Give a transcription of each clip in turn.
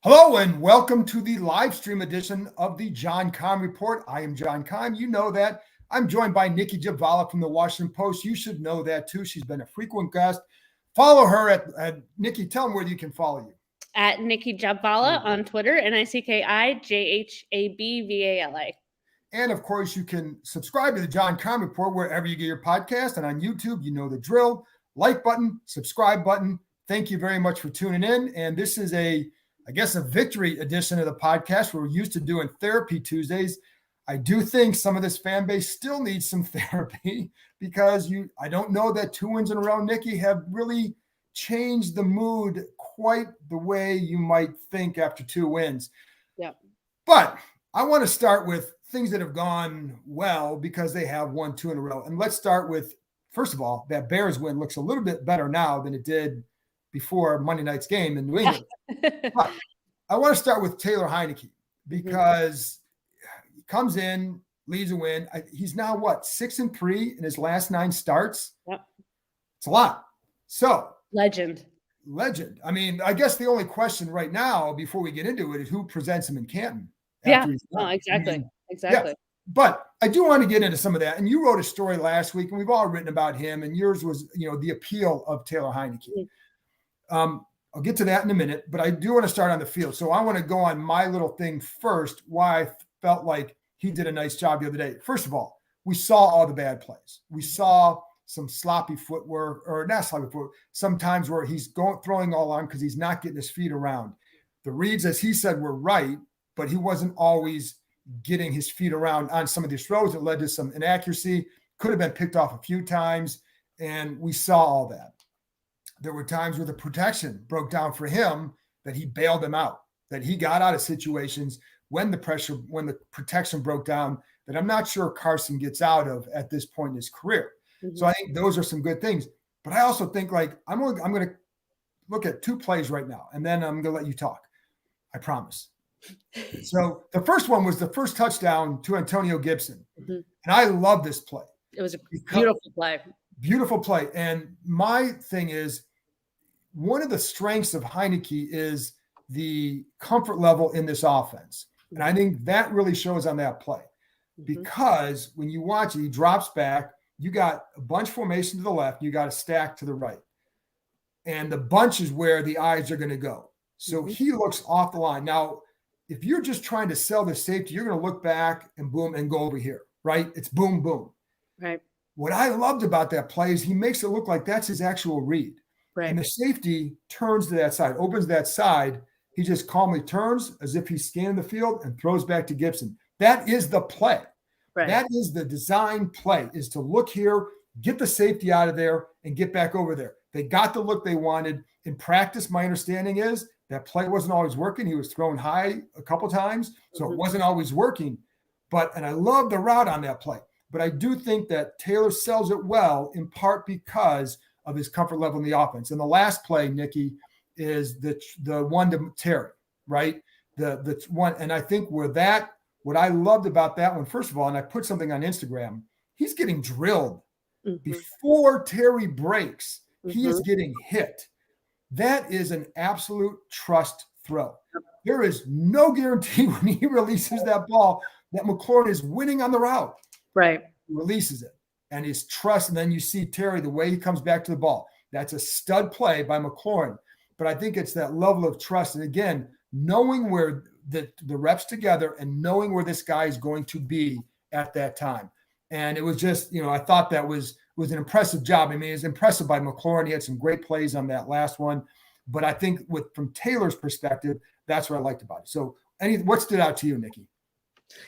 Hello and welcome to the live stream edition of the John Keim Report. I am John Keim. You know that. I'm joined by Nicki Jhabvala from the Washington Post. You should know that too. She's been a frequent guest. Follow her at Nicki. Tell them where you can follow you. At Nicki Jhabvala on Twitter, NICKI JHABVALA. And of course, you can subscribe to the John Keim Report wherever you get your podcast. And on YouTube, you know the drill. Like button, subscribe button. Thank you very much for tuning in. And this is a victory edition of the podcast. We're used to doing Therapy Tuesdays. I do think some of this fan base still needs some therapy because I don't know that 2 wins in a row, Nicki, have really changed the mood quite the way you might think after 2 wins. Yeah. But I want to start with things that have gone well because they have won 2 in a row. And let's start with, first of all, that Bears win looks a little bit better now than it did before Monday night's game in New England. But I want to start with Taylor Heinicke because he comes in, leads a win. He's now 6-3 in his last 9 starts. Yep. It's a lot. So Legend. I mean, I guess the only question right now before we get into it is who presents him in Canton. Yeah, exactly. Exactly. Yeah. But I do want to get into some of that. And you wrote a story last week, and we've all written about him, and yours was, the appeal of Taylor Heinicke. I'll get to that in a minute, but I do want to start on the field. So I want to go on my little thing first, why I felt like he did a nice job the other day. First of all, we saw all the bad plays. We saw some sloppy footwork, or not sloppy footwork, sometimes where he's throwing all on because he's not getting his feet around. The reads, as he said, were right, but he wasn't always getting his feet around on some of these throws that led to some inaccuracy, could have been picked off a few times, and we saw all that. There were times where the protection broke down for him that he bailed them out, that he got out of situations when the protection broke down that I'm not sure Carson gets out of at this point in his career. Mm-hmm. So I think those are some good things. But I also think I'm going to look at 2 plays right now, and then I'm going to let you talk. I promise. So the first one was the first touchdown to Antonio Gibson. Mm-hmm. And I love this play. It was a beautiful play. Beautiful play. And my thing is, one of the strengths of Heinicke is the comfort level in this offense. And I think that really shows on that play. Because when you watch it, he drops back, you got a bunch formation to the left, you got a stack to the right. And the bunch is where the eyes are going to go. So he looks off the line. Now, if you're just trying to sell the safety, you're going to look back and boom and go over here, right? It's boom, boom. Right. What I loved about that play is he makes it look like that's his actual read. Right. And the safety turns to that side, opens that side. He just calmly turns as if he's scanning the field and throws back to Gibson. That is the play. Right. That is the design play, is to look here, get the safety out of there, and get back over there. They got the look they wanted. In practice, my understanding is that play wasn't always working. He was thrown high a couple times, so it wasn't always working. And I love the route on that play. But I do think that Taylor sells it well, in part because of his comfort level in the offense. And the last play, Nicki, is the one to Terry, right? The one, and I think what I loved about that one, first of all, and I put something on Instagram, he's getting drilled before Terry breaks. He is getting hit. That is an absolute trust throw. There is no guarantee when he releases that ball that McLaurin is winning on the route. Right. He releases it and his trust. And then you see Terry, the way he comes back to the ball. That's a stud play by McLaurin. But I think it's that level of trust. And again, knowing where the reps together and knowing where this guy is going to be at that time. And it was just, I thought that was an impressive job. I mean, it's impressive by McLaurin. He had some great plays on that last one. But I think from Taylor's perspective, that's what I liked about it. So what stood out to you, Nicki?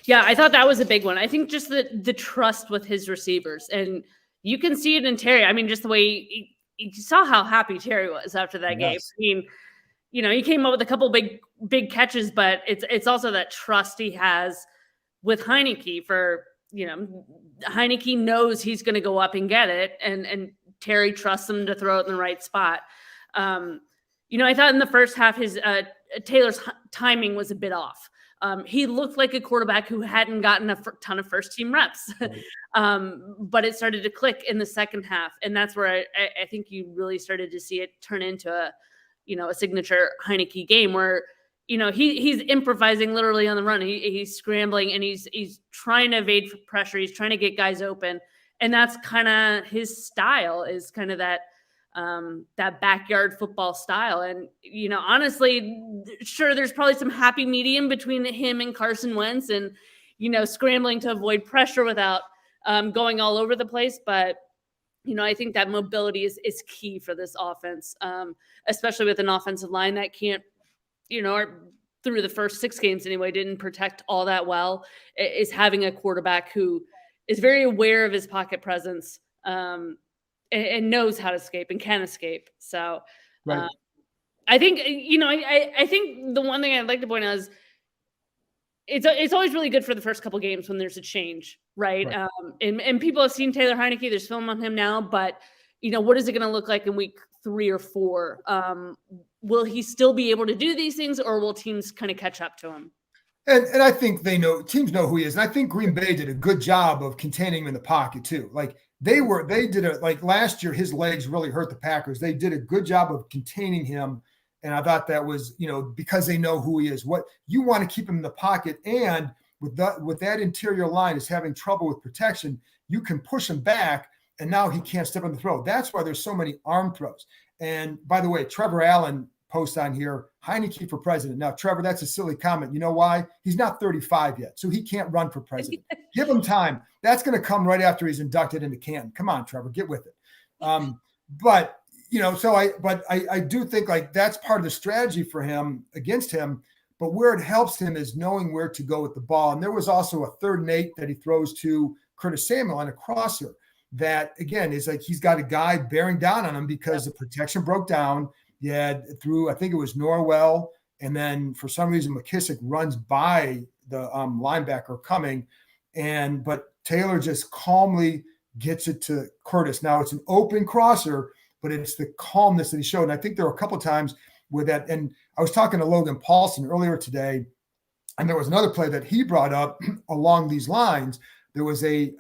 Yeah, I thought that was a big one. I think just the trust with his receivers. And you can see it in Terry. I mean, just the way you saw how happy Terry was after that game. I mean, he came up with a couple big catches, but it's also that trust he has with Heinicke for, Heinicke knows he's going to go up and get it. And Terry trusts him to throw it in the right spot. I thought in the first half, Taylor's timing was a bit off. He looked like a quarterback who hadn't gotten a ton of first team reps, but it started to click in the second half. And that's where I think you really started to see it turn into a signature Heinicke game where he's improvising literally on the run. He's scrambling and he's trying to evade pressure. He's trying to get guys open. And that's kind of his style, is kind of that backyard football style. And, honestly, sure, there's probably some happy medium between him and Carson Wentz and, scrambling to avoid pressure without going all over the place. But, I think that mobility is key for this offense, especially with an offensive line that can't, or through the first 6 games anyway, didn't protect all that well, is having a quarterback who is very aware of his pocket presence and knows how to escape and can escape. So right. I think, I think the one thing I'd like to point out is it's always really good for the first couple games when there's a change, right? And people have seen Taylor Heinicke. There's film on him now, but, what is it going to look like in week 3 or 4? Will he still be able to do these things, or will teams kind of catch up to him? And I think teams know who he is. And I think Green Bay did a good job of containing him in the pocket too. Like like last year, his legs really hurt the Packers. They did a good job of containing him. And I thought that was, because they know who he is. What you want to keep him in the pocket. And with that interior line is having trouble with protection, you can push him back and now he can't step on the throw. That's why there's so many arm throws. And by the way, Trevor Allen post on here, Heinicke for president. Now, Trevor, that's a silly comment. You know why? He's not 35 yet, so he can't run for president. Give him time. That's going to come right after he's inducted into Canton. Come on, Trevor, get with it. But I do think like that's part of the strategy for him against him. But where it helps him is knowing where to go with the ball. And there was also a 3rd and 8 that he throws to Curtis Samuel on a crosser that, again, is like he's got a guy bearing down on him because the protection broke down. You had I think it was Norwell, and then for some reason McKissick runs by the linebacker coming, but Taylor just calmly gets it to Curtis. Now it's an open crosser, but it's the calmness that he showed. And I think there were a couple of times with that. And I was talking to Logan Paulson earlier today, and there was another play that he brought up along these lines. There was a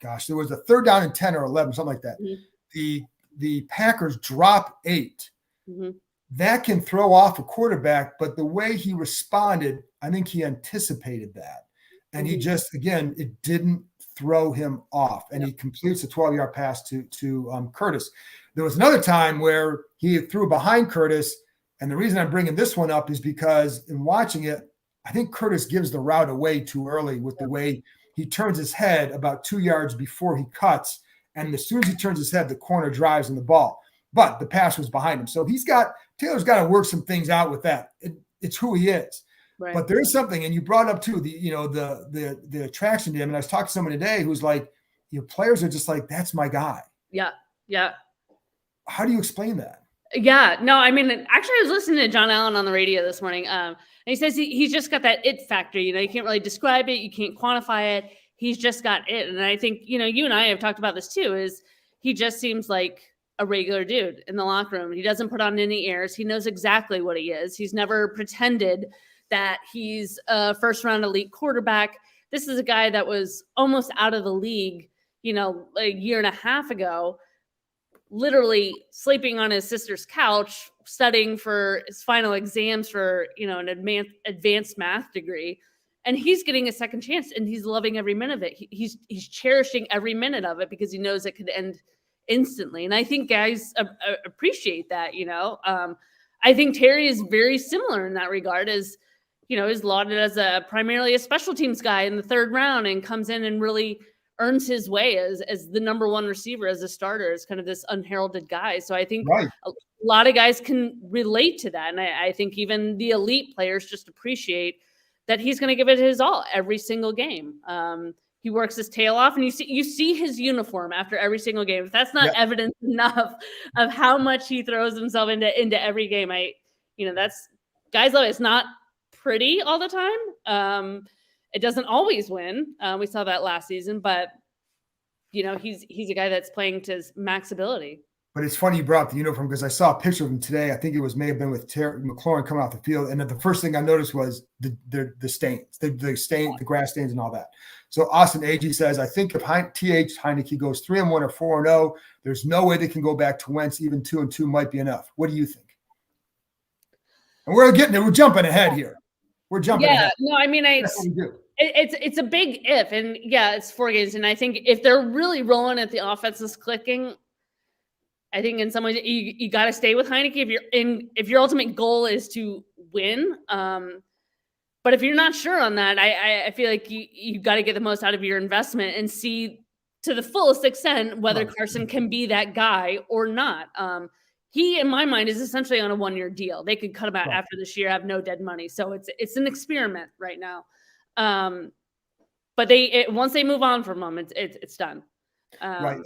3rd down and 10 or 11, something like that. Mm-hmm. The Packers drop 8. Mm-hmm. That can throw off a quarterback, but the way he responded, I think he anticipated that. And he just, again, it didn't throw him off. And he completes a 12-yard pass to Curtis. There was another time where he threw behind Curtis. And the reason I'm bringing this one up is because in watching it, I think Curtis gives the route away too early with the way he turns his head about 2 yards before he cuts. And as soon as he turns his head, the corner drives in the ball. But the pass was behind him. So Taylor's got to work some things out with that. It's who he is. Right. But there is something, and you brought up too, the attraction to him. And I was talking to someone today who's like, players are just like, that's my guy. Yeah. Yeah. How do you explain that? Yeah, no, I mean, actually I was listening to John Allen on the radio this morning. And he says he's just got that it factor. You can't really describe it. You can't quantify it. He's just got it. And I think, you and I have talked about this too, is he just seems like a regular dude in the locker room. He doesn't put on any airs. He knows exactly what he is. He's never pretended that he's a first-round elite quarterback. This is a guy that was almost out of the league, a year and a half ago, literally sleeping on his sister's couch, studying for his final exams for, an advanced math degree. And he's getting a second chance, and he's loving every minute of it. He's cherishing every minute of it because he knows it could end instantly. And I think guys appreciate that, I think Terry is very similar in that regard, as, is lauded as primarily a special teams guy in the 3rd round and comes in and really earns his way as the number 1 receiver, as a starter, as kind of this unheralded guy. So I think a lot of guys can relate to that. And I think even the elite players just appreciate that he's going to give it his all every single game. He works his tail off, and you see his uniform after every single game. If that's not evidence enough of how much he throws himself into every game, that's guys love it. It's not pretty all the time. It doesn't always win. We saw that last season, but he's a guy that's playing to his max ability. But it's funny you brought up the uniform, because I saw a picture of him today. I think it may have been with Terry McLaurin coming off the field, and the first thing I noticed was the stains, the grass stains, and all that. So Austin Agee says, I think if Heinicke goes 3-1 or 4-0, there's no way they can go back to Wentz. Even 2-2 might be enough. What do you think? And we're jumping ahead here. We're jumping Yeah, ahead. no, I mean, That's what we do. it's a big if, and yeah, it's 4 games, and I think if they're really rolling at the offense is clicking, I think in some ways you got to stay with Heinicke if your ultimate goal is to win. But if you're not sure on that, I feel like you got to get the most out of your investment and see to the fullest extent whether Carson can be that guy or not. He, in my mind, is essentially on a 1-year deal. They could cut him out after this year, have no dead money. So it's an experiment right now. But once they move on from him, it's done. Right.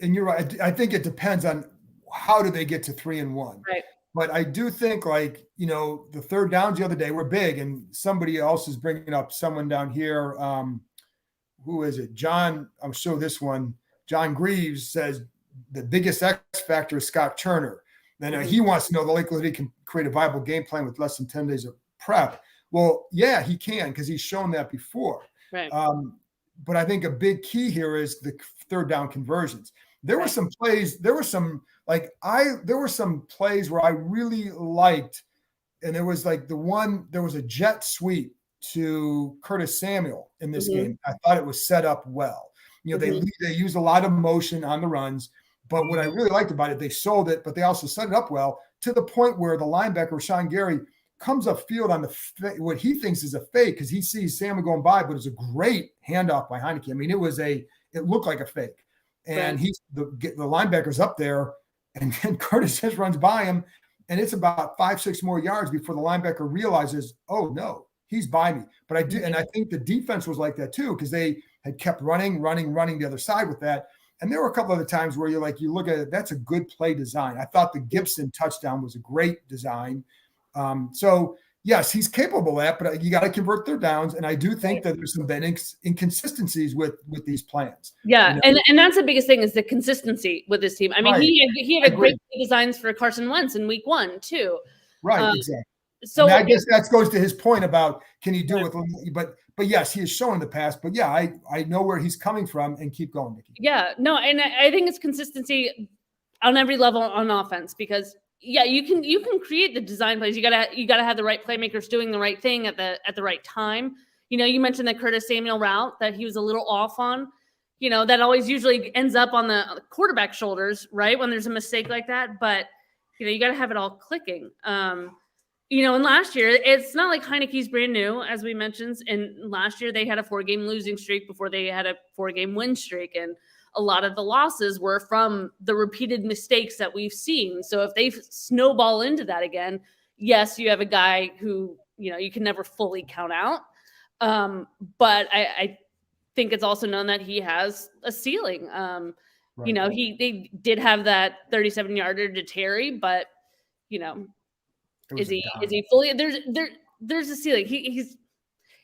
And you're right. I think it depends on how do they get to 3-1. Right. But I do think, like, the third downs the other day were big, and somebody else is bringing up someone down here. Who is it? John, I'll show this one. John Greaves says the biggest X factor is Scott Turner. Then he wants to know the likelihood he can create a viable game plan with less than 10 days of prep. Well, yeah, he can, because he's shown that before. Right. But I think a big key here is the third down conversions. There were some plays. There were some plays where I really liked, and there was like there was a jet sweep to Curtis Samuel in this game. I thought it was set up well. They used a lot of motion on the runs, but what I really liked about it, they sold it, but they also set it up well to the point where the linebacker, Rashawn Gary, comes upfield on what he thinks is a fake because he sees Samuel going by, but it's a great handoff by Heinicke. I mean, it looked like a fake. And the linebacker's up there, and then Curtis just runs by him, and it's about 5-6 more yards before the linebacker realizes, oh no, he's by me. But I think the defense was like that too, because they had kept running the other side with that. And there were a couple other times where you look at it, that's a good play design. I thought the Gibson touchdown was a great design. So yes, he's capable of that, but you got to convert third downs. And I do think that there's some inconsistencies with these plans. Yeah. And that's the biggest thing is the consistency with this team. I mean, he had a great designs for Carson Wentz in week 1 too. Right. Exactly. So I guess that goes to his point about can he do it with, but yes, he has shown in the past, but yeah, I know where he's coming from and keep going, Nicki. Yeah, no. And I think it's consistency on every level on offense because you can create the design plays. You gotta have the right playmakers doing the right thing at the right time. You mentioned that Curtis Samuel route that he was a little off on. That always usually ends up on the quarterback shoulders, right? When there's a mistake like that. But you got to have it all clicking. And last year it's not like Heinicke's brand new, as we mentioned. And last year they had a 4-game losing streak before they had a 4-game win streak, and a lot of the losses were from the repeated mistakes that we've seen. So if they snowball into that again, yes, you have a guy who, you can never fully count out. But I think it's also known that he has a ceiling. They did have that 37-yarder to Terry, but, is he fully there's a ceiling.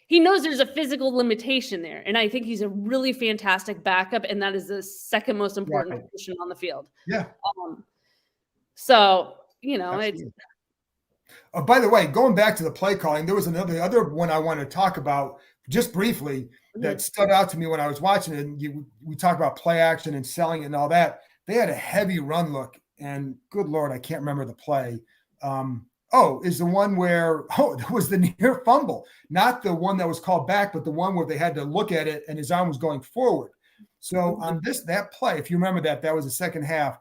He knows there's a physical limitation there. And I think he's a really fantastic backup. And that is the second most important position on the field. Yeah. It's. By the way, going back to the play calling, there was other one I want to talk about just briefly that stood out to me when I was watching it. We talked about play action and selling it and all that. They had a heavy run look, and good Lord, I can't remember the play. Is the one where it was the near fumble, not the one that was called back, but the one where they had to look at it and his arm was going forward. So on that play, if you remember that was the second half.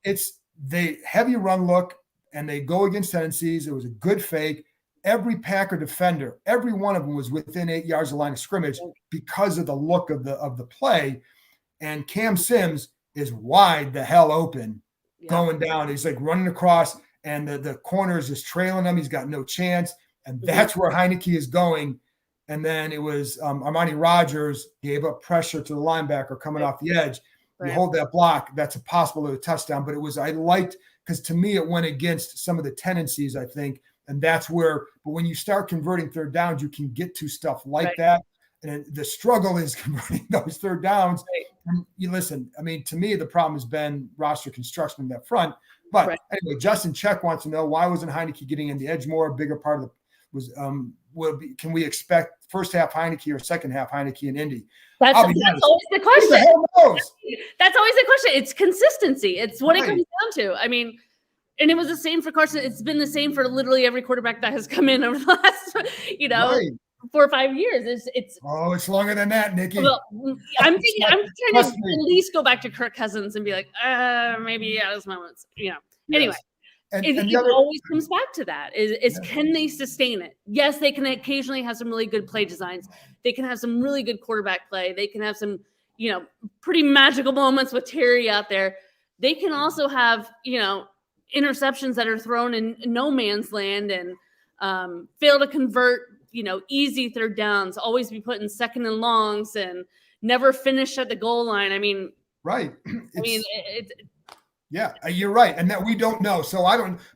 It's the heavy run look, and they go against tendencies. It was a good fake. Every Packer defender, every one of them was within 8 yards of the line of scrimmage because of the look of the play. And Cam Sims is wide the hell open, going down. He's like running across. And the corner is just trailing him. He's got no chance. And that's where Heinicke is going. And then it was Armani Rogers gave up pressure to the linebacker coming off the edge. You hold that block, that's a possible touchdown. But I liked, because to me, it went against some of the tendencies, I think. And that's where, but when you start converting third downs, you can get to stuff like that. And the struggle is converting those third downs. And you listen, I mean, to me, the problem has been roster construction in that front. But anyway, Justin Check wants to know, why wasn't Heinicke getting in the edge more? A bigger part of can we expect first half Heinicke or second half Heinicke in Indy? That's always the question. That's always the question. It's consistency. It's what it comes down to. I mean, And it was the same for Carson. It's been the same for literally every quarterback that has come in over the last, right. 4 or 5 years. It's it's longer than that, Nicki. Well, I'm trying to at least go back to Kirk Cousins and be like, maybe at his moments, Yes. Anyway, it always comes back to that is can they sustain it? Yes, they can occasionally have some really good play designs. They can have some really good quarterback play. They can have some, pretty magical moments with Terry out there. They can also have, interceptions that are thrown in no man's land and fail to convert, easy third downs, always be put in second and longs and never finish at the goal line. I mean, right. It's yeah, you're right. And that we don't know. So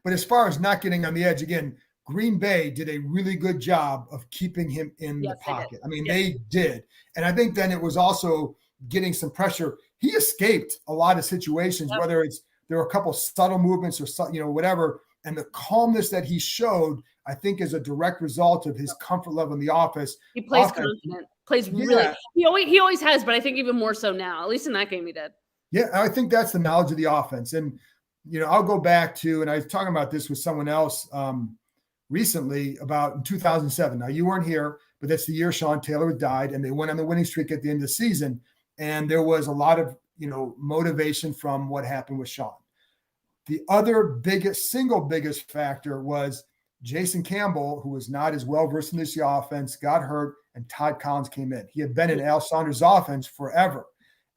but as far as not getting on the edge again, Green Bay did a really good job of keeping him in the pocket. I mean, they did. And I think then it was also getting some pressure. He escaped a lot of situations, whether there were a couple subtle movements or, whatever. And the calmness that he showed, I think, is a direct result of his comfort level in the office. He plays confident, plays really. He always has, but I think even more so now. At least in that game, he did. Yeah, I think that's the knowledge of the offense. And, I'll go back to, and I was talking about this with someone else recently about in 2007. Now, you weren't here, but that's the year Sean Taylor died, and they went on the winning streak at the end of the season. And there was a lot of, motivation from what happened with Sean. The other single biggest factor was Jason Campbell, who was not as well versed in this offense, got hurt, and Todd Collins came in. He had been in Al Saunders' offense forever,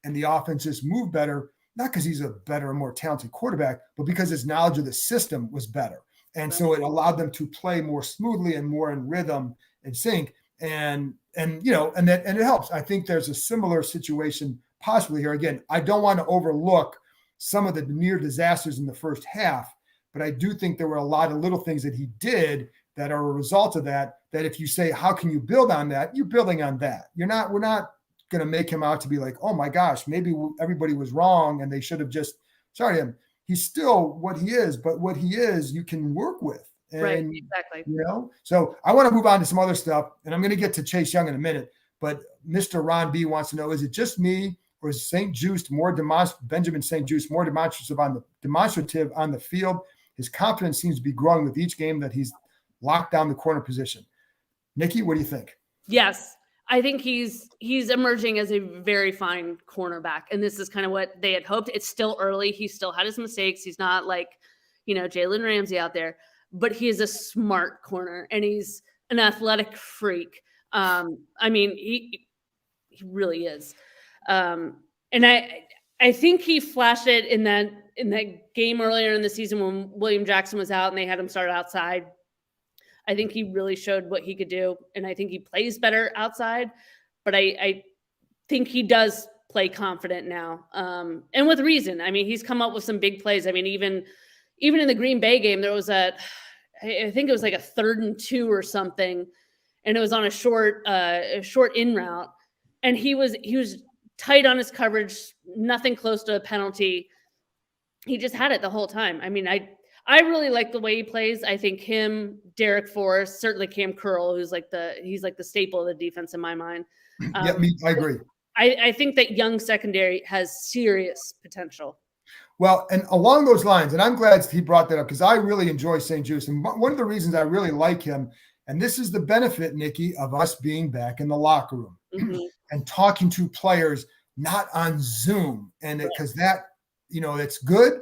and the offense just moved better, not because he's a better and more talented quarterback, but because his knowledge of the system was better. And so it allowed them to play more smoothly and more in rhythm and sync. And it helps. I think there's a similar situation possibly here. Again, I don't want to overlook some of the near disasters in the first half, but I do think there were a lot of little things that he did that are a result of that if you say, how can you build on that? You're building on that. We're not going to make him out to be like, oh my gosh, maybe everybody was wrong and they should have just, sorry, he's still what he is, but what he is, you can work with. And, right, exactly. So I want to move on to some other stuff, and I'm going to get to Chase Young in a minute, but Mr. Ron B wants to know, is it just me or is Benjamin St. Juste more demonstrative on the field? His confidence seems to be growing with each game that he's locked down the corner position. Nicki, what do you think? Yes, I think he's emerging as a very fine cornerback, and this is kind of what they had hoped. It's still early. He still had his mistakes. He's not like, Jalen Ramsey out there, but he is a smart corner, and he's an athletic freak. He really is. And I think he flashed it in that game earlier in the season when William Jackson was out and they had him start outside. I think he really showed what he could do, and I think he plays better outside. But I think he does play confident now, and with reason. I mean, he's come up with some big plays. I mean, even in the Green Bay game, there was I think it was like a 3rd and 2 or something, and it was on a short in route, and he was tight on his coverage, nothing close to a penalty. He just had it the whole time. I mean, I really like the way he plays. I think him, Derek Forrest, certainly Cam Curl, he's like the staple of the defense in my mind. I agree. I think that young secondary has serious potential. Well, and along those lines, and I'm glad he brought that up because I really enjoy St. Juste. And one of the reasons I really like him, and this is the benefit, Nicki, of us being back in the locker room and talking to players, not on Zoom. And because that, it's good,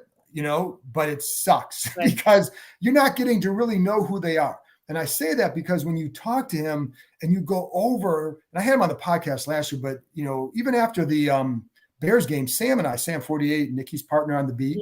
but it sucks because you're not getting to really know who they are. And I say that because when you talk to him and you go over, and I had him on the podcast last year, but, even after the Bears game, Sam 48, Nicki's partner on the beat,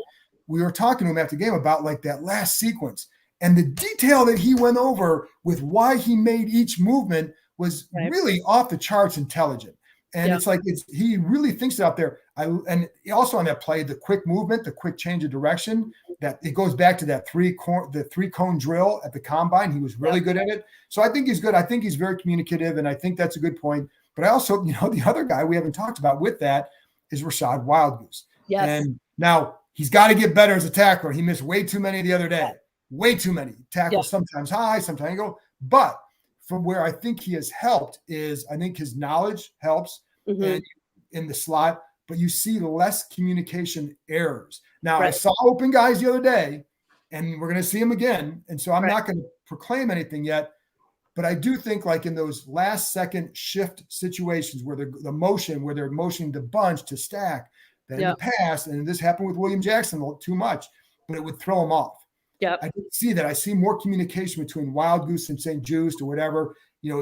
we were talking to him after the game about like that last sequence. And the detail that he went over with why he made each movement was really off the charts intelligent. And it's like he really thinks it out there. And also on that play, the quick movement, the quick change of direction, that it goes back to that three cone drill at the combine. He was really good at it. So I think he's good. I think he's very communicative, and I think that's a good point. But I also, the other guy we haven't talked about with that is Rashad Wildgoose. Yes. And now he's got to get better as a tackler. He missed way too many the other day. Way too many tackles, sometimes high, sometimes you go. But from where I think he has helped is I think his knowledge helps in the slot, but you see less communication errors. Now, I saw open guys the other day, and we're going to see him again. And so I'm Right. not going to proclaim anything yet, but I do think like in those last second shift situations where the motion, where they're motioning the bunch to stack, that in the past, and this happened with William Jackson too much, but it would throw him off. Yep. I didn't see that. I see more communication between Wild Goose and St. Juiced or whatever,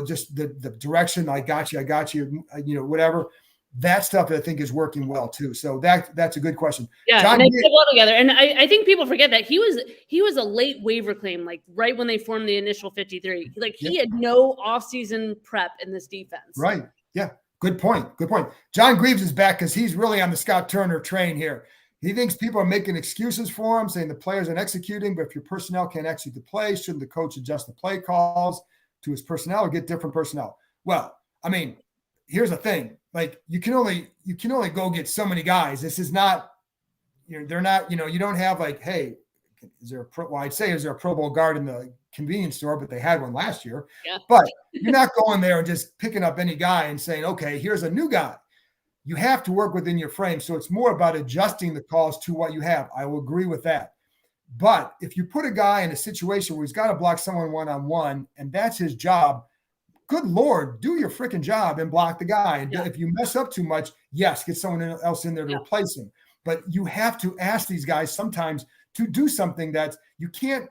just the direction, I got you, whatever. That stuff I think is working well too. So that's a good question. Yeah, John, and they did well together. And I think people forget that he was a late waiver claim, like right when they formed the initial 53. Like he had no offseason prep in this defense. Right. Yeah. Good point. John Greaves is back because he's really on the Scott Turner train here. He thinks people are making excuses for him, saying the players aren't executing, but if your personnel can't execute the play, shouldn't the coach adjust the play calls to his personnel or get different personnel? Well, I mean, here's the thing. Like you can only go get so many guys. This is not, they're not, you don't have like, hey, is there a Pro Bowl guard in the convenience store, but they had one last year. Yeah. But you're not going there and just picking up any guy and saying, okay, here's a new guy. You have to work within your frame. So it's more about adjusting the calls to what you have. I will agree with that. But if you put a guy in a situation where he's got to block someone one-on-one and that's his job, good Lord, do your freaking job and block the guy. And if you mess up too much, yes, get someone else in there to replace him. But you have to ask these guys sometimes to do something that you can't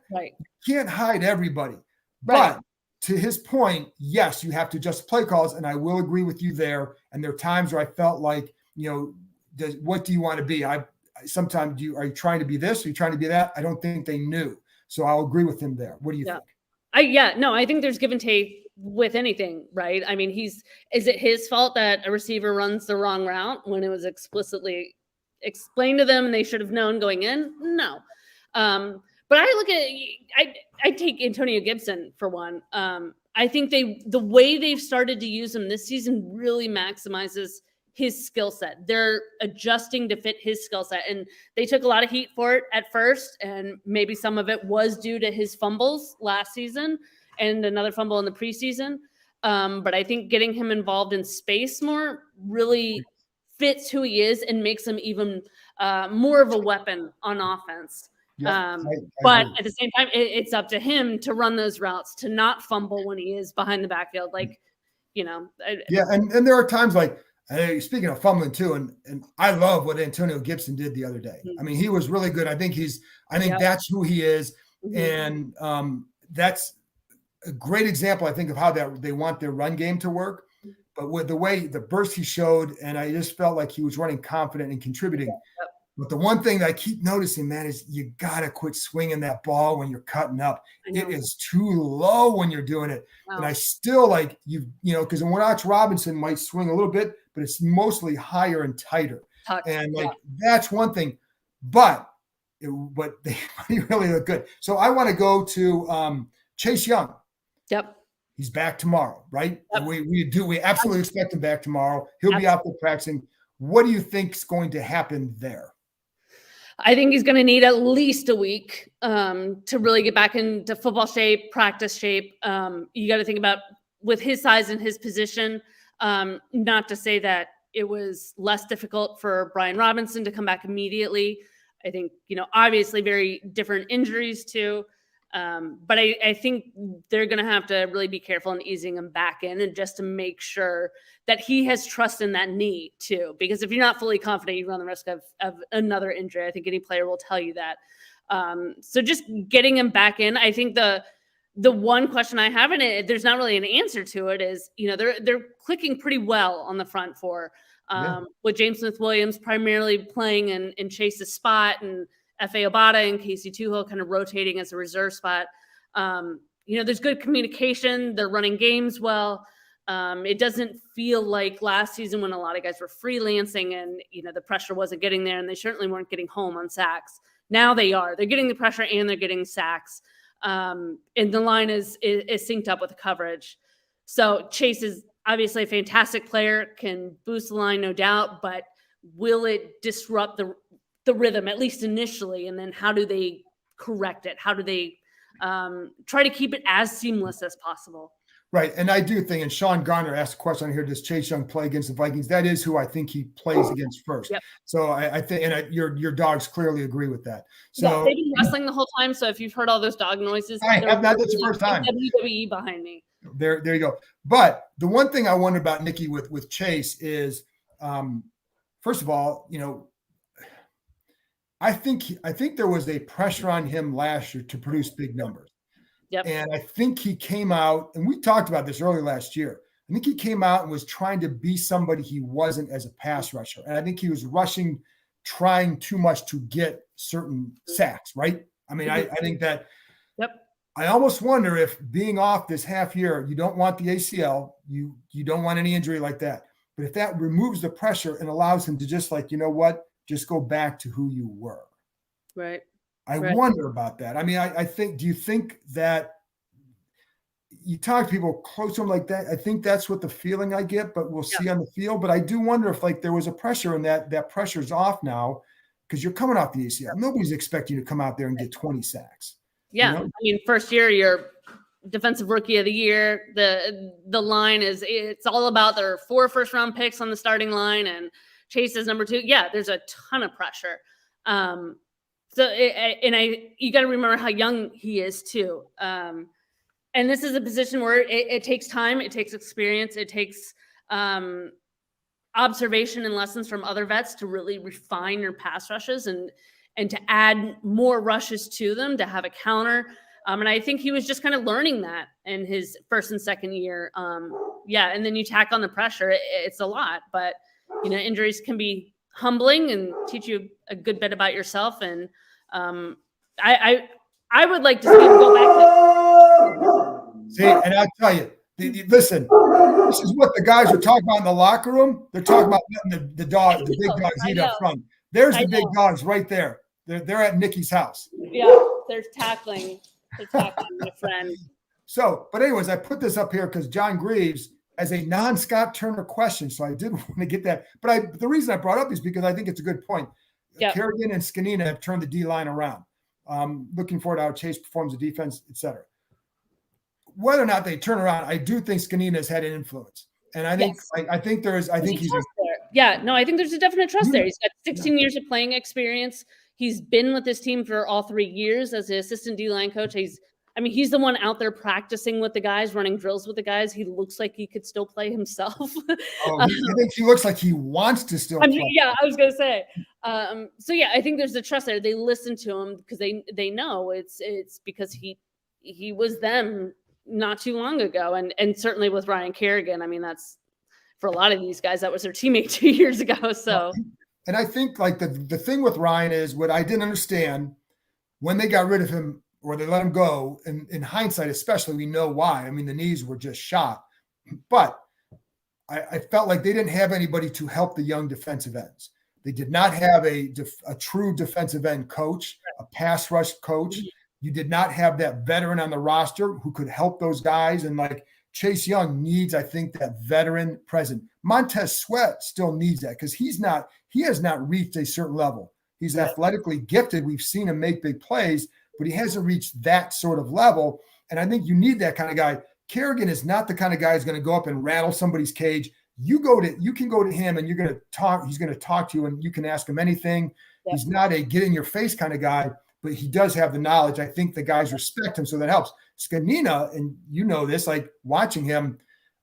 hide everybody. Right. But to his point, yes, you have to adjust play calls, and I will agree with you there. And there are times where I felt like, what do you want to be? Sometimes are you trying to be this? Are you trying to be that? I don't think they knew. So I'll agree with him there. What do you think? I think there's give and take with anything, right? I mean, is it his fault that a receiver runs the wrong route when it was explicitly explained to them and they should have known going in? No. But I look at I take Antonio Gibson for one. I think the way they've started to use him this season really maximizes his skill set. They're adjusting to fit his skill set, and they took a lot of heat for it at first, and maybe some of it was due to his fumbles last season and another fumble in the preseason. But I think getting him involved in space more really fits who he is and makes him even more of a weapon on offense. Yeah, but at the same time, it's up to him to run those routes, to not fumble when he is behind the backfield. And there are times like, speaking of fumbling too, and I love what Antonio Gibson did the other day. Mm-hmm. I mean, he was really good. I think that's who he is. Mm-hmm. And that's a great example, I think, of how they want their run game to work. But with the burst he showed, and I just felt like he was running confident and contributing. Yep. But the one thing that I keep noticing, man, is you got to quit swinging that ball when you're cutting up. It is too low when you're doing it. Wow. And I still like, because when Watch Robinson might swing a little bit, but it's mostly higher and tighter. And that's one thing. But they really look good. So I want to go to Chase Young. Yep. He's back tomorrow, right? Yep. We absolutely expect him back tomorrow. He'll be out there practicing. What do you think is going to happen there? I think he's going to need at least a week to really get back into football shape, practice shape. You got to think about with his size and his position, not to say that it was less difficult for Brian Robinson to come back immediately. I think, obviously very different injuries too. But I think they're going to have to really be careful in easing him back in, and just to make sure that he has trust in that knee too. Because if you're not fully confident, you run the risk of another injury. I think any player will tell you that. So just getting him back in, I think the one question I have in it, there's not really an answer to it, is, they're clicking pretty well on the front four with James Smith-Williams primarily playing in Chase's spot, and F.A. Obata and Casey Tuhill kind of rotating as a reserve spot. There's good communication. They're running games well. It doesn't feel like last season when a lot of guys were freelancing and, the pressure wasn't getting there, and they certainly weren't getting home on sacks. Now they are. They're getting the pressure and they're getting sacks. And the line is synced up with the coverage. So Chase is obviously a fantastic player, can boost the line, no doubt, but will it disrupt the rhythm, at least initially? And then how do they correct it? How do they try to keep it as seamless as possible? Right. And I do think, and Sean Garner asked a question here, does Chase Young play against the Vikings? That is who I think he plays against first. Yep. So I think, and your dogs clearly agree with that. So yeah, they've been wrestling the whole time. So if you've heard all those dog noises, I have not. That's the first time. WWE behind me. There you go. But the one thing I wonder about Nicki with Chase is, first of all, I think there was a pressure on him last year to produce big numbers. Yep. And I think he came out, and we talked about this early last year. I think he came out and was trying to be somebody he wasn't as a pass rusher. And I think he was trying too much to get certain sacks, right? I mean, I think that I almost wonder if being off this half year, you don't want the ACL, you don't want any injury like that. But if that removes the pressure and allows him to just just go back to who you were. Right. I wonder about that. I mean, I think, do you think that you talk to people close to him like that? I think that's what the feeling I get, but we'll see on the field. But I do wonder if there was a pressure and that pressure's off now because you're coming off the ACL. Nobody's expecting you to come out there and get 20 sacks. Yeah. I mean, first year, you're defensive rookie of the year. The line it's all about their 4 first-round picks on the starting line and Chase is number 2. Yeah, there's a ton of pressure. So, you got to remember how young he is too. And this is a position where it takes time, it takes experience, it takes observation and lessons from other vets to really refine your pass rushes and to add more rushes to them, to have a counter. And I think he was just kind of learning that in his first and second year. And then you tack on the pressure. It's a lot, but injuries can be humbling and teach you a good bit about yourself. And I would like to see him go back to see, and I'll tell you, listen, this is what the guys are talking about in the locker room. They're talking about letting the big dogs eat up front. There's the big dogs right there. They're at Nicki's house. Yeah, they're tackling my friend. So, but anyways, I put this up here because John Greaves as a non-Scott Turner question. So I did want to get that. But the reason I brought up is because I think it's a good point. Yep. Kerrigan and Skanina have turned the D-line around. Looking forward to how Chase performs the defense, et cetera. Whether or not they turn around, I do think Skanina has had an influence. And I think I think there's I think he's there. Yeah, no, I think there's a definite trust there. He's got 16 years of playing experience. He's been with this team for all 3 years as the assistant D-line coach. He's the one out there practicing with the guys, running drills with the guys. He looks like he could still play himself. I think he looks like he wants to still play. Yeah, I was going to say. So, yeah, I think there's a trust there. They listen to him because they know it's because he was them not too long ago. And certainly with Ryan Kerrigan, I mean, that's for a lot of these guys, that was their teammate 2 years ago. So, and I think the thing with Ryan is what I didn't understand when they got rid of him, or they let him go, and in hindsight, especially, we know why. I mean, the knees were just shot. But I felt like they didn't have anybody to help the young defensive ends. They did not have a true defensive end coach, a pass rush coach. You did not have that veteran on the roster who could help those guys. And Chase Young needs, I think, that veteran present. Montez Sweat still needs that because he has not reached a certain level. He's athletically gifted. We've seen him make big plays, but he hasn't reached that sort of level. And I think you need that kind of guy. Kerrigan is not the kind of guy who's going to go up and rattle somebody's cage. You can go to him and you're going to talk. He's going to talk to you and you can ask him anything. Yeah. He's not a get in your face kind of guy, but he does have the knowledge. I think the guys respect him, so that helps. Skanina, and you know this, watching him,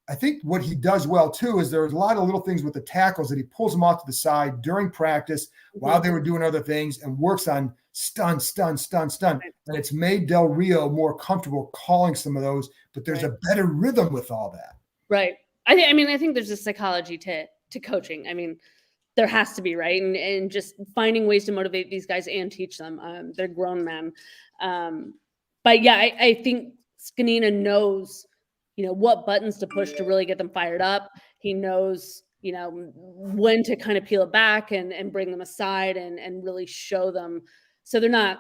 I think what he does well too is there's a lot of little things with the tackles that he pulls them off to the side during practice while they were doing other things and works on stun. And it's made Del Rio more comfortable calling some of those, but there's a better rhythm with all that. Right. I think there's a psychology to coaching. I mean, there has to be, right? And just finding ways to motivate these guys and teach them. They're grown men. But yeah, I think Skanina knows, what buttons to push to really get them fired up. He knows, when to kind of peel it back and bring them aside and really show them. So they're not,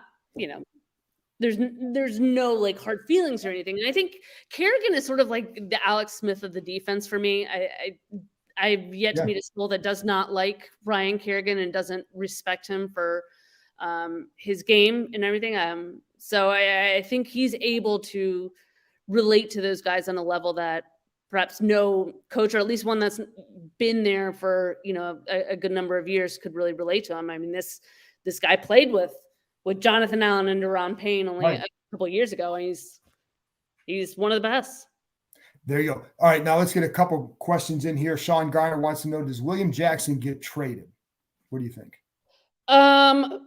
there's no hard feelings or anything. And I think Kerrigan is sort of like the Alex Smith of the defense for me. I've yet to meet a school that does not like Ryan Kerrigan and doesn't respect him for his game and everything. So I think he's able to relate to those guys on a level that perhaps no coach, or at least one that's been there for, a good number of years, could really relate to him. I mean, this guy played with Jonathan Allen and Deron Payne only a couple of years ago, and he's one of the best. There you go. All right, now let's get a couple questions in here. Sean Garner wants to know, does William Jackson get traded? What do you think? I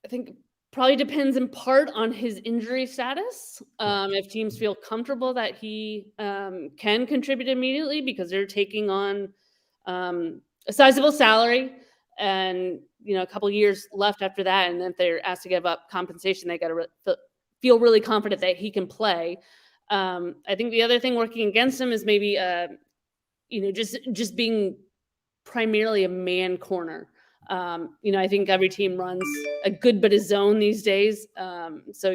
think probably depends in part on his injury status. If teams feel comfortable that he can contribute immediately because they're taking on a sizable salary and, a couple of years left after that, and if they're asked to give up compensation, they got to feel really confident that he can play. I think the other thing working against him is maybe, just being primarily a man corner. I think every team runs a good bit of zone these days. So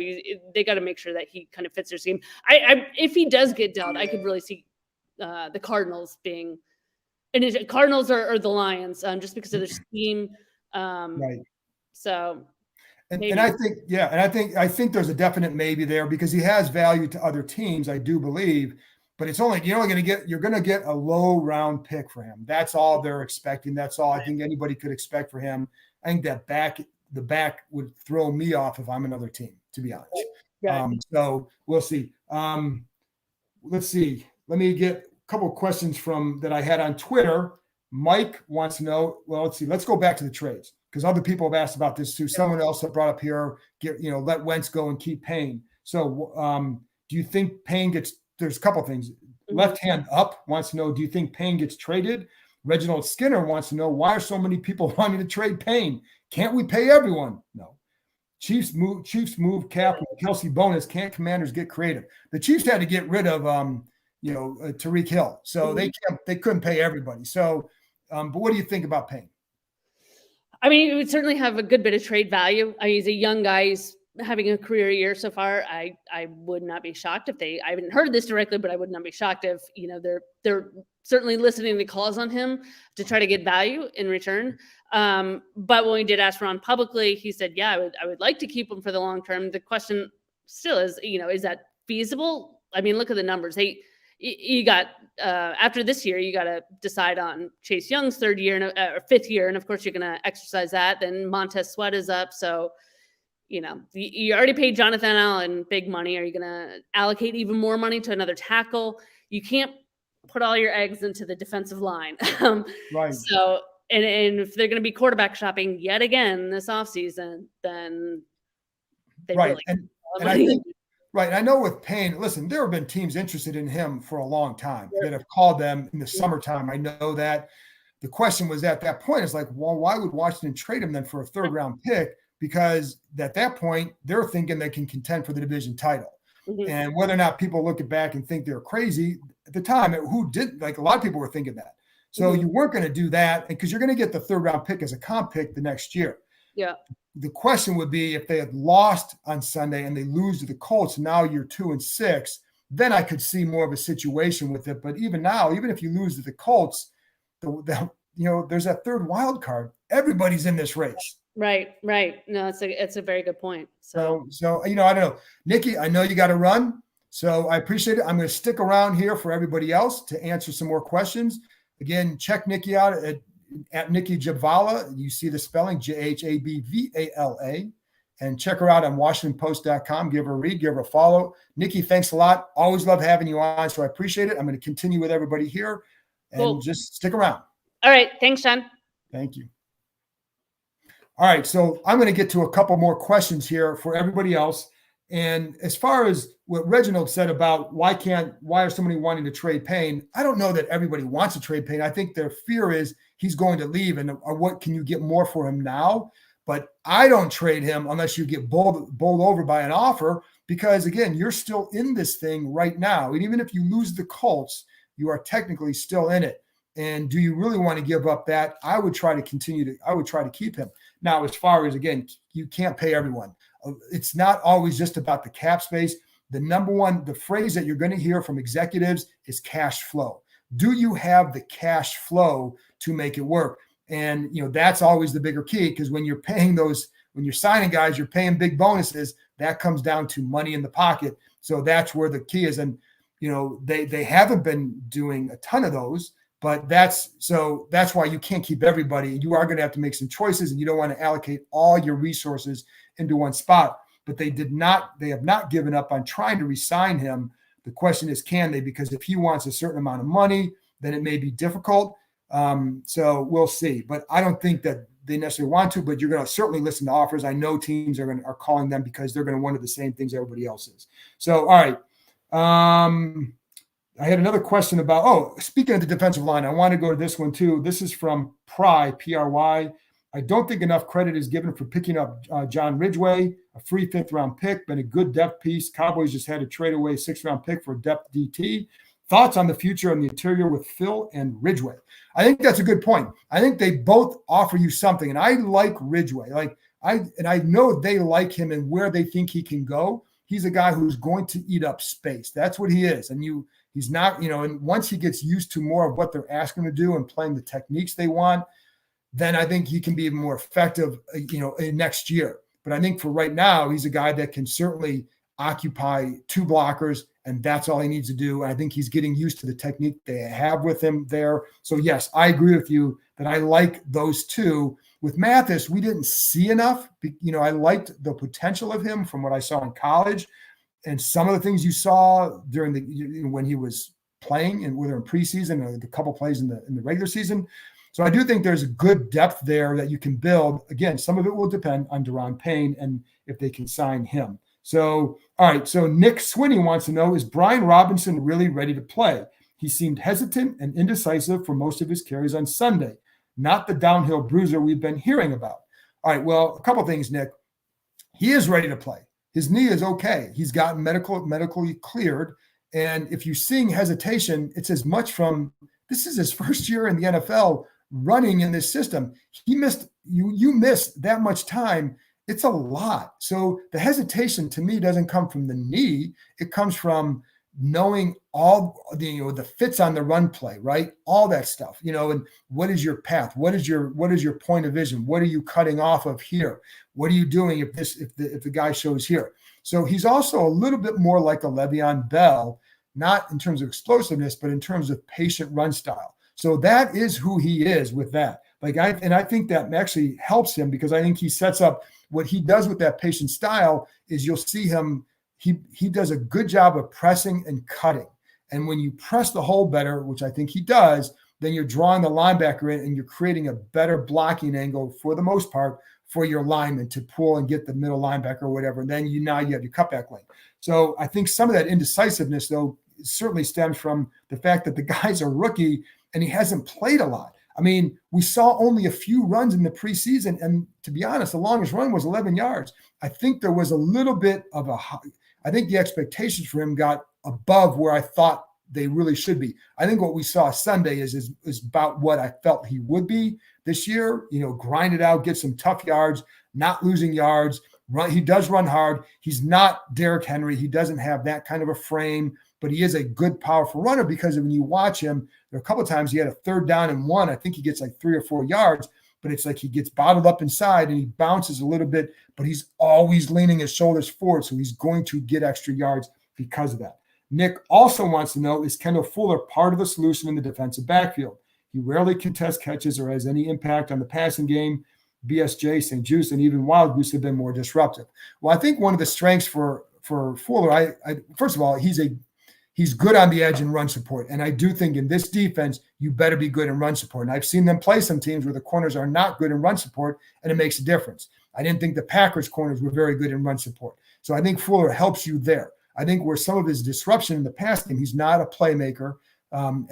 they got to make sure that he kind of fits their scheme. If he does get dealt, I could really see the Cardinals being, and Cardinals or the Lions, just because of their scheme. Right. So. And I think there's a definite maybe there because he has value to other teams, I do believe, but it's only, you're going to get a low round pick for him. That's all they're expecting. That's all I think anybody could expect for him. I think that the back would throw me off if I'm another team, to be honest. Yeah. So we'll see. Let's see. Let me get a couple of questions that I had on Twitter. Mike wants to know, well, let's see. Let's go back to the trades, because other people have asked about this too. Someone else that brought up here, let Wentz go and keep Payne. So do you think Payne gets, there's a couple of things. Left hand up wants to know, do you think Payne gets traded? Reginald Skinner wants to know, why are so many people wanting to trade Payne? Can't we pay everyone? No. Chiefs move Cap with Kelsey bonus. Can't Commanders get creative? The Chiefs had to get rid of Tyreek Hill. So they couldn't pay everybody. So but what do you think about Payne? I mean, it would certainly have a good bit of trade value. He's a young guy. He's having a career year so far. I would not be shocked if I haven't heard this directly, but I would not be shocked if, they're certainly listening to calls on him to try to get value in return. But when we did ask Ron publicly, he said, yeah, I would like to keep him for the long term. The question still is, is that feasible? I mean, look at the numbers. You got after this year, you got to decide on Chase Young's third year or fifth year, and of course you're going to exercise that. Then Montez Sweat is up, so you already paid Jonathan Allen big money. Are you going to allocate even more money to another tackle? You can't put all your eggs into the defensive line. Right. So, and if they're going to be quarterback shopping yet again this offseason, then they right. Really and I think. Right. I know with Payne, listen, there have been teams interested in him for a long time that have called them in the summertime. I know that. The question was at that point, it's like, well, why would Washington trade him then for a third round pick? Because at that point, they're thinking they can contend for the division title. Mm-hmm. And whether or not people look back and think they're crazy at the time, who didn't, like a lot of people were thinking that. So you weren't going to do that because you're going to get the third round pick as a comp pick the next year. Yeah. The question would be if they had lost on Sunday and they lose to the Colts, now you're 2-6, then I could see more of a situation with it. But even now, even if you lose to the Colts, there's that third wild card. Everybody's in this race. Right. No, it's a very good point. So I don't know. Nicki, I know you got to run. So I appreciate it. I'm going to stick around here for everybody else to answer some more questions. Again, check Nicki out at Nicki Jhabvala. You see the spelling, Jhabvala. And check her out on WashingtonPost.com. Give her a read, give her a follow. Nicki, thanks a lot. Always love having you on, so I appreciate it. I'm going to continue with everybody here and just stick around. All right. Thanks, Sean. Thank you. All right, so I'm going to get to a couple more questions here for everybody else. And as far as what Reginald said about why are so many wanting to trade Payne, I don't know that everybody wants to trade Payne. I think their fear is he's going to leave, and what can you get more for him now? But I don't trade him unless you get bowled over by an offer, because again, you're still in this thing right now. And even if you lose the Colts, you are technically still in it. And do you really want to give up that? I would try to keep him. Now, as far as, again, you can't pay everyone. It's not always just about the cap space. The phrase that you're going to hear from executives is cash flow. Do you have the cash flow to make it work? And, that's always the bigger key, because when you're signing guys, you're paying big bonuses. That comes down to money in the pocket. So that's where the key is. And they haven't been doing a ton of those, but that's why you can't keep everybody. You are going to have to make some choices, and you don't want to allocate all your resources into one spot. But they have not given up on trying to re-sign him. The question is, can they? Because if he wants a certain amount of money, then it may be difficult. So we'll see. But I don't think that they necessarily want to, but you're going to certainly listen to offers. I know teams are calling them because they're going to want the same things everybody else is. So, all right. I had another question about, speaking of the defensive line, I want to go to this one too. This is from Pry, P-R-Y. I don't think enough credit is given for picking up John Ridgeway, a free 5th-round pick, been a good depth piece. Cowboys just had to trade away a 6th-round pick for a depth DT. Thoughts on the future on the interior with Phil and Ridgeway? I think that's a good point. I think they both offer you something, and I like Ridgeway. I know they like him and where they think he can go. He's a guy who's going to eat up space. That's what he is. And he's not, and once he gets used to more of what they're asking him to do and playing the techniques they want, then I think he can be even more effective, next year. But I think for right now, he's a guy that can certainly occupy 2 blockers, and that's all he needs to do. And I think he's getting used to the technique they have with him there. So yes, I agree with you that I like those 2. With Mathis, we didn't see enough. I liked the potential of him from what I saw in college, and some of the things you saw during when he was playing and whether in preseason or the couple plays in the regular season. So I do think there's a good depth there that you can build. Again, some of it will depend on Daron Payne and if they can sign him. So, all right. So Nick Swinney wants to know, is Brian Robinson really ready to play? He seemed hesitant and indecisive for most of his carries on Sunday, not the downhill bruiser we've been hearing about. All right. Well, a couple things, Nick. He is ready to play. His knee is okay. He's gotten medically cleared. And if you're seeing hesitation, it's as much from, this is his first year in the NFL running in this system. He missed, you miss that much time. It's a lot. So the hesitation to me doesn't come from the knee. It comes from knowing all the fits on the run play, right? All that stuff, and what is your path? What is your point of vision? What are you cutting off of here? What are you doing if the guy shows here? So he's also a little bit more like a Le'Veon Bell, not in terms of explosiveness, but in terms of patient run style. So that is who he is with that. I think that actually helps him, because I think he sets up what he does with that patient style is you'll see him. He does a good job of pressing and cutting. And when you press the hole better, which I think he does, then you're drawing the linebacker in and you're creating a better blocking angle for the most part for your lineman to pull and get the middle linebacker or whatever. And then you have your cutback lane. So I think some of that indecisiveness, though, certainly stems from the fact that the guy's a rookie and he hasn't played a lot. I mean, we saw only a few runs in the preseason. And to be honest, the longest run was 11 yards. I think there was a little bit of I think the expectations for him got above where I thought they really should be. I think what we saw Sunday is about what I felt he would be this year. Grind it out, get some tough yards, not losing yards. He does run hard. He's not Derrick Henry. He doesn't have that kind of a frame, but he is a good, powerful runner, because when you watch him, there are a couple of times he had a 3rd down and 1. I think he gets like 3 or 4 yards, but it's like he gets bottled up inside and he bounces a little bit, but he's always leaning his shoulders forward. So he's going to get extra yards because of that. Nick also wants to know, is Kendall Fuller part of the solution in the defensive backfield? He rarely contests catches or has any impact on the passing game. BSJ, St. Juice, and even Wild Goose have been more disruptive. Well, I think one of the strengths for Fuller, first of all, he's good on the edge and run support. And I do think in this defense, you better be good in run support. And I've seen them play some teams where the corners are not good in run support, and it makes a difference. I didn't think the Packers corners were very good in run support. So I think Fuller helps you there. I think where some of his disruption in the pass game, he's not a playmaker. I'm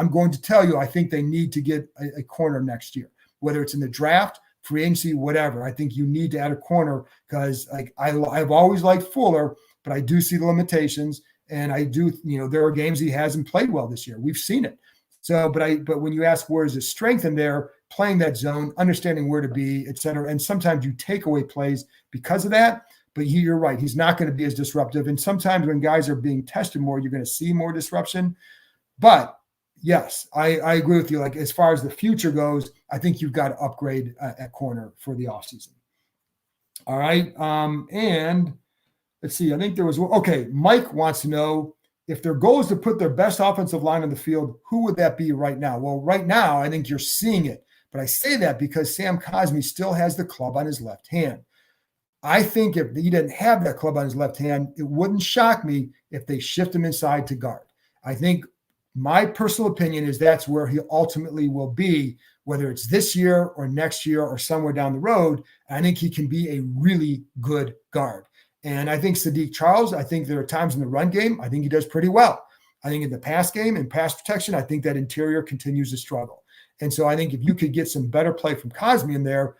going to tell you, I think they need to get a corner next year, whether it's in the draft, free agency, whatever. I think you need to add a corner, because I've always liked Fuller, but I do see the limitations. And I do, there are games he hasn't played well this year. We've seen it. So, but when you ask where is his strength in there, playing that zone, understanding where to be, et cetera. And sometimes you take away plays because of that. But you're right. He's not going to be as disruptive. And sometimes when guys are being tested more, you're going to see more disruption. But yes, I agree with you. Like, as far as the future goes, I think you've got to upgrade at corner for the offseason. All right. And let's see. I think there was, okay. Mike wants to know, if their goal is to put their best offensive line on the field, who would that be right now? Well, right now, I think you're seeing it. But I say that because Sam Cosmi still has the club on his left hand. I think if he didn't have that club on his left hand, it wouldn't shock me if they shift him inside to guard. I think my personal opinion is that's where he ultimately will be, whether it's this year or next year or somewhere down the road. I think he can be a really good guard. And I think Sadiq Charles, I think there are times in the run game, I think he does pretty well. I think in the pass game and pass protection, I think that interior continues to struggle. And so I think if you could get some better play from Cosmi in there,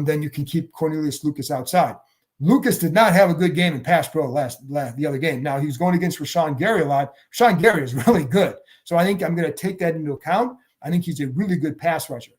then you can keep Cornelius Lucas outside. Lucas did not have a good game in pass pro the other game. Now, he was going against Rashawn Gary a lot. Rashawn Gary is really good. So I think I'm going to take that into account. I think he's a really good pass rusher.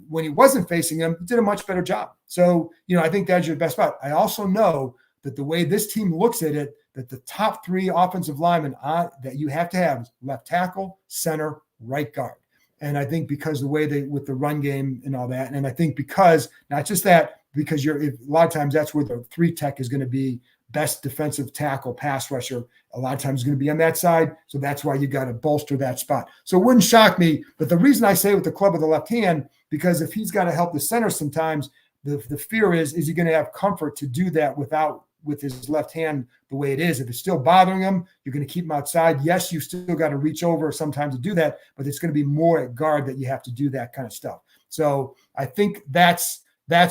When he wasn't facing him, he did a much better job. So, I think that's your best spot. I also know that the way this team looks at it, that the top three offensive linemen that you have to have is left tackle, center, right guard. And I think because the way with the run game and all that, and I think because not just that, because a lot of times that's where the 3 tech is going to be best defensive tackle, pass rusher. A lot of times is going to be on that side. So that's why you got to bolster that spot. So it wouldn't shock me. But the reason I say with the club of the left hand, because if he's got to help the center sometimes, the fear is he going to have comfort to do that with his left hand the way it is? If it's still bothering him, you're going to keep him outside. Yes, you still got to reach over sometimes to do that, but it's going to be more at guard that you have to do that kind of stuff. So I think that's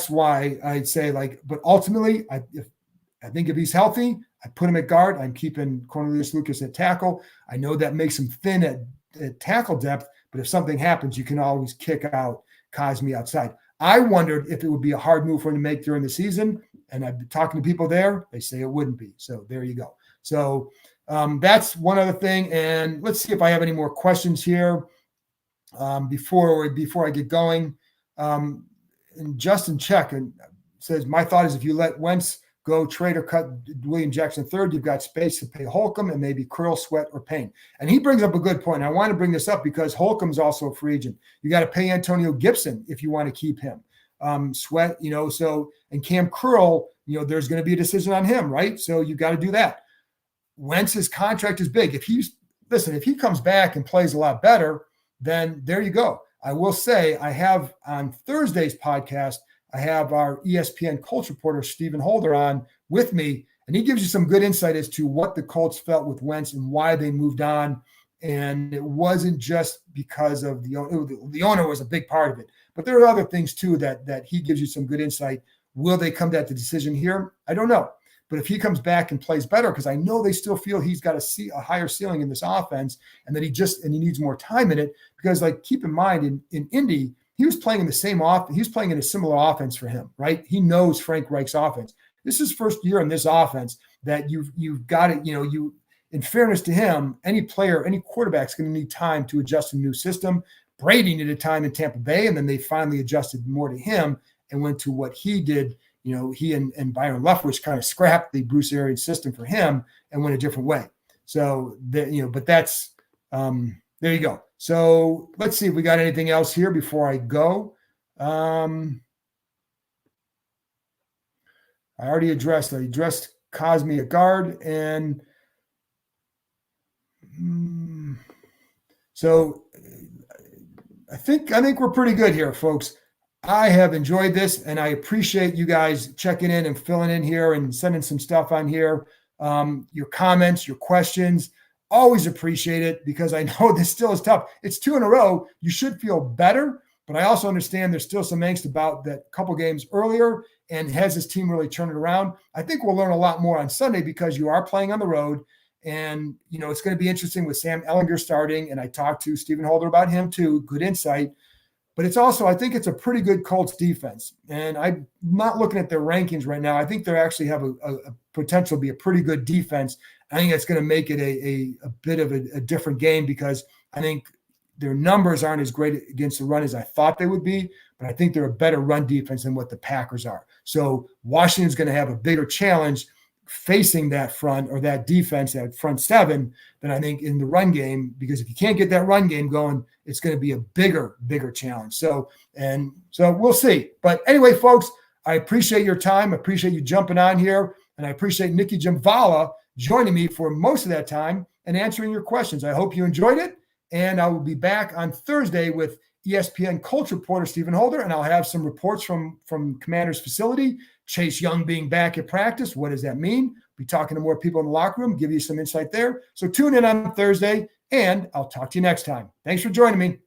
why I'd say but ultimately, I think if he's healthy, I put him at guard. I'm keeping Cornelius Lucas at tackle. I know that makes him thin at tackle depth, but if something happens, you can always kick out Cosmi outside. I wondered if it would be a hard move for him to make during the season. And I've been talking to people there. They say it wouldn't be. So there you go. So that's one other thing. And let's see if I have any more questions here before I get going. And Justin Check says, my thought is if you let Wentz go trade or cut William Jackson III, you've got space to pay Holcomb and maybe Krill, Sweat, or Payne. And he brings up a good point. I want to bring this up because Holcomb's also a free agent. You got to pay Antonio Gibson if you want to keep him. Sweat, and Cam Curl, there's going to be a decision on him, right? So you got to do that. Wentz's contract is big. If he comes back and plays a lot better, then there you go. I will say I have on Thursday's podcast, I have our ESPN Colts reporter, Stephen Holder, on with me, and he gives you some good insight as to what the Colts felt with Wentz and why they moved on. And it wasn't just because of the owner was a big part of it, but there are other things too that he gives you some good insight. Will they come to that decision here? I don't know. But if he comes back and plays better, because I know they still feel he's got a higher ceiling in this offense, and that he needs more time in it. Because keep in mind in Indy, he was playing in the same offense. He was playing in a similar offense for him, right? He knows Frank Reich's offense. This is his first year in this offense that you've got it. In fairness to him, any player, any quarterback's going to need time to adjust to a new system. Brady needed time in Tampa Bay, and then they finally adjusted more to him and went to what he did. He and Byron Leftwich kind of scrapped the Bruce Arians system for him and went a different way. So, but that's there you go. So let's see if we got anything else here before I go. I already addressed Cosmi at guard, and so I think we're pretty good here, folks. I have enjoyed this, and I appreciate you guys checking in and filling in here and sending some stuff on here. Your comments, your questions, always appreciate it, because I know this still is tough. It's 2 in a row. You should feel better, but I also understand there's still some angst about that couple games earlier, and has this team really turned it around? I think we'll learn a lot more on Sunday, because you are playing on the road, and it's going to be interesting with Sam Ehlinger starting, and I talked to Stephen Holder about him too. Good insight. But it's also, I think it's a pretty good Colts defense. And I'm not looking at their rankings right now. I think they actually have a potential to be a pretty good defense. I think that's going to make it a bit of a different game, because I think their numbers aren't as great against the run as I thought they would be, but I think they're a better run defense than what the Packers are. So Washington's going to have a bigger challenge facing that front, or that defense, that front seven, than I think in the run game, because if you can't get that run game going, it's going to be a bigger challenge. So we'll see. But anyway, folks, I appreciate your time. I appreciate you jumping on here, and I appreciate Nicki Jhabvala joining me for most of that time. and answering your questions. I hope you enjoyed it. And I will be back on Thursday with ESPN Colts reporter Stephen Holder, and I'll have some reports from Commander's facility. Chase Young being back at practice. What does that mean? Be talking to more people in the locker room, give you some insight there. So tune in on Thursday, and I'll talk to you next time. Thanks for joining me.